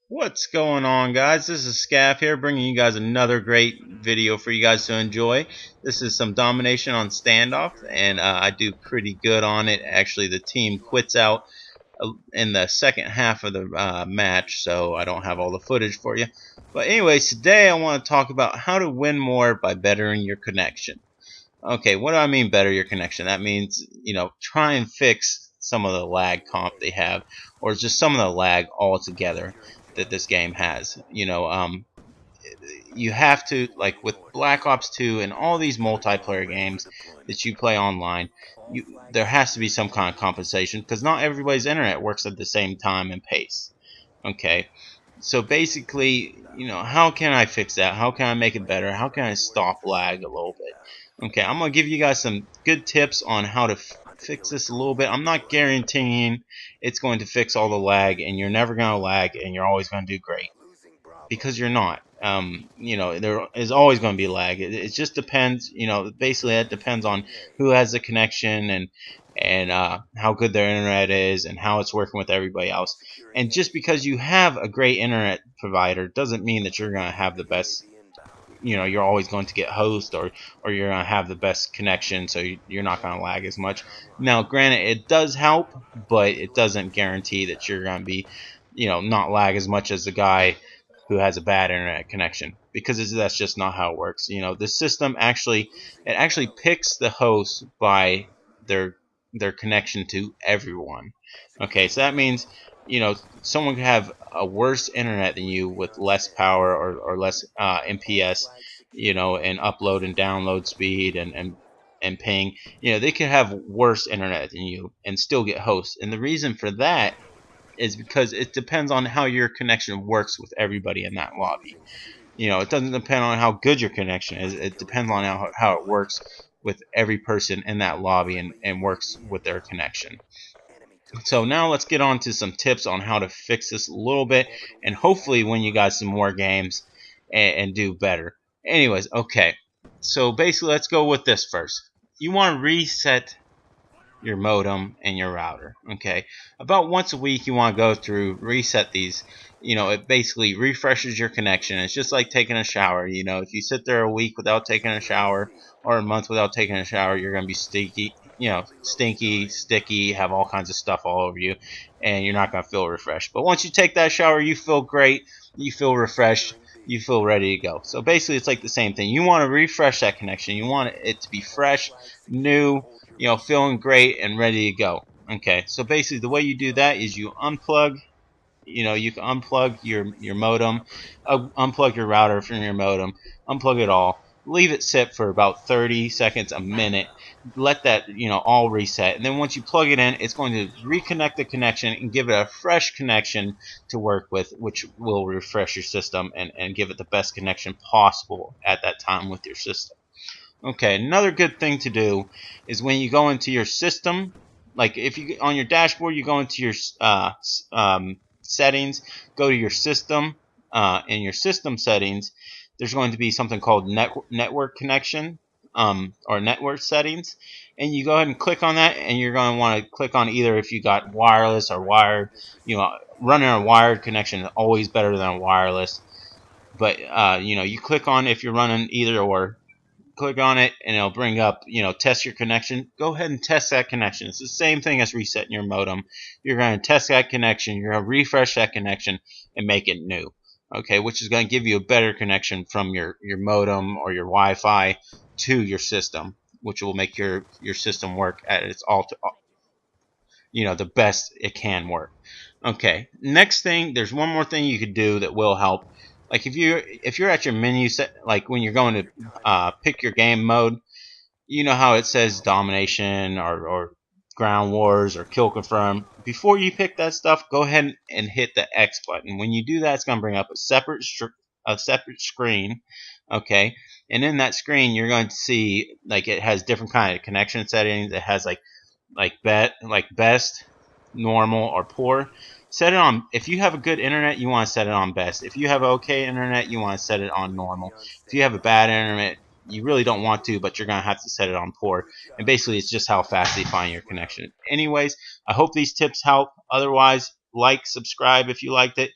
What's going on, guys? This is Scaff here, bringing you guys another great video for you guys to enjoy. This is some domination on standoff, and I do pretty good on it. Actually, the team quits out in the second half of the match, so I don't have all the footage for you. But anyways, today I want to talk about how to win more by bettering your connection. Okay, what do I mean better your connection? That means, try and fix some of the lag comp they have, or just some of the lag altogether that this game has. You have to, like with Black Ops 2 and all these multiplayer games that you play online, there has to be some kind of compensation because not everybody's internet works at the same time and pace. Okay, so basically, how can I fix that? How can I make it better? How can I stop lag a little bit? Okay, I'm gonna give you guys some good tips on how to fix this a little bit. I'm not guaranteeing it's going to fix all the lag and you're never gonna lag and you're always gonna do great, because you're not. There is always going to be lag. It just depends. Basically it depends on who has the connection and how good their internet is and how it's working with everybody else. And just because you have a great internet provider doesn't mean that you're going to have the best. You're always going to get host, or you're going to have the best connection, so you're not going to lag as much. Now, granted, it does help, but it doesn't guarantee that you're going to be, not lag as much as the guy who has a bad internet connection, because that's just not how it works. The system actually picks the host by their connection to everyone. Okay, so that means someone could have a worse internet than you with less power or less MPS, and upload and download speed and ping. They could have worse internet than you and still get hosts. And the reason for that is because it depends on how your connection works with everybody in that lobby. It doesn't depend on how good your connection is. It depends on how it works with every person in that lobby and works with their connection. So now let's get on to some tips on how to fix this a little bit and hopefully win you guys some more games and do better. Anyways, okay. So basically, let's go with this first. You want to reset your modem and your router. Okay, about once a week you want to go through, reset these. It basically refreshes your connection. It's just like taking a shower. If you sit there a week without taking a shower or a month without taking a shower, you're gonna be stinky. Stinky, sticky, have all kinds of stuff all over you, and you're not gonna feel refreshed. But once you take that shower, you feel great. You feel refreshed. You feel ready to go. So basically, it's like the same thing. You want to refresh that connection. You want it to be fresh, new, feeling great and ready to go. Okay, so basically the way you do that is you unplug. You can unplug your modem, unplug your router from your modem, unplug it all, leave it sit for about 30 seconds, a minute, let that all reset, and then once you plug it in, it's going to reconnect the connection and give it a fresh connection to work with, which will refresh your system and give it the best connection possible at that time with your system. Okay, another good thing to do is when you go into your system, like if you on your dashboard, you go into your settings, go to your system. In your system settings, there's going to be something called network connection, or network settings, and you go ahead and click on that, and you're going to want to click on either if you got wireless or wired. Running a wired connection is always better than a wireless, but you click on if you're running either or. Click on it and it'll bring up, test your connection. Go ahead and test that connection. It's the same thing as resetting your modem. You're going to test that connection, you're going to refresh that connection and make it new. Okay, which is going to give you a better connection from your modem or your Wi-Fi to your system, which will make your system work at its the best it can work. Okay, next thing, there's one more thing you could do that will help. Like if you're at your menu set, like when you're going to pick your game mode, you know how it says domination or ground wars or kill confirm. Before you pick that stuff, go ahead and hit the X button. When you do that, it's going to bring up a separate screen. Okay, and in that screen, you're going to see like it has different kind of connection settings. It has like best, normal, or poor. Set it on. If you have a good internet, you want to set it on best. If you have okay internet, you want to set it on normal. If you have a bad internet, you really don't want to, but you're gonna have to set it on poor. And basically, it's just how fast they find your connection. Anyways, I hope these tips help. Otherwise, like, subscribe if you liked it.